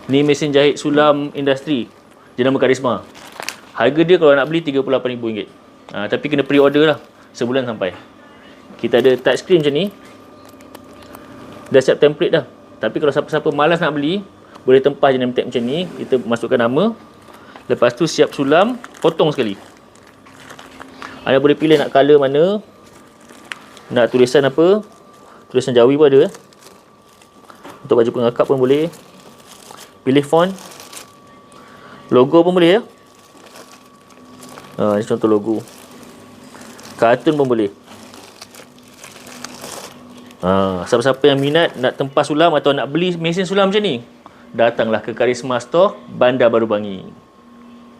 Ni mesin jahit sulam industri. Jenama Karisma. Harga dia kalau nak beli RM38,000. Tapi kena pre-order lah. Sebulan sampai. Kita ada touchscreen macam ni. Dah siap template dah. Tapi kalau siapa-siapa malas nak beli, boleh tempah je name tag macam ni. Kita masukkan nama. Lepas tu siap sulam, potong sekali. Anda boleh pilih nak color mana. Nak tulisan apa. Tulisan Jawi pun ada. Untuk baju pengakap pun boleh. Pilih font. Logo pun boleh ya. Ini contoh logo. Kartun pun boleh. Siapa-siapa yang minat nak tempah sulam atau nak beli mesin sulam macam ni, datanglah ke Karisma Store, Bandar Baru Bangi.